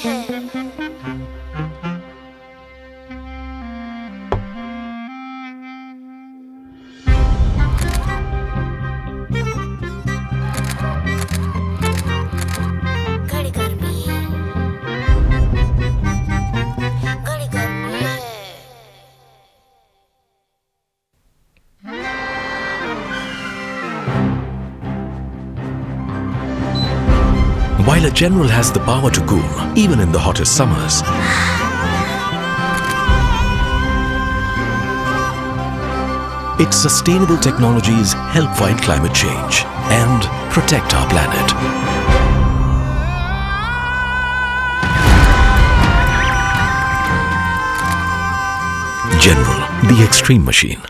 है। घड़ी गर्मी है, घड़ी गर्मी है। While a general has the power to cool, even in the hottest summers, its sustainable technologies help fight climate change and protect our planet. General, the extreme machine.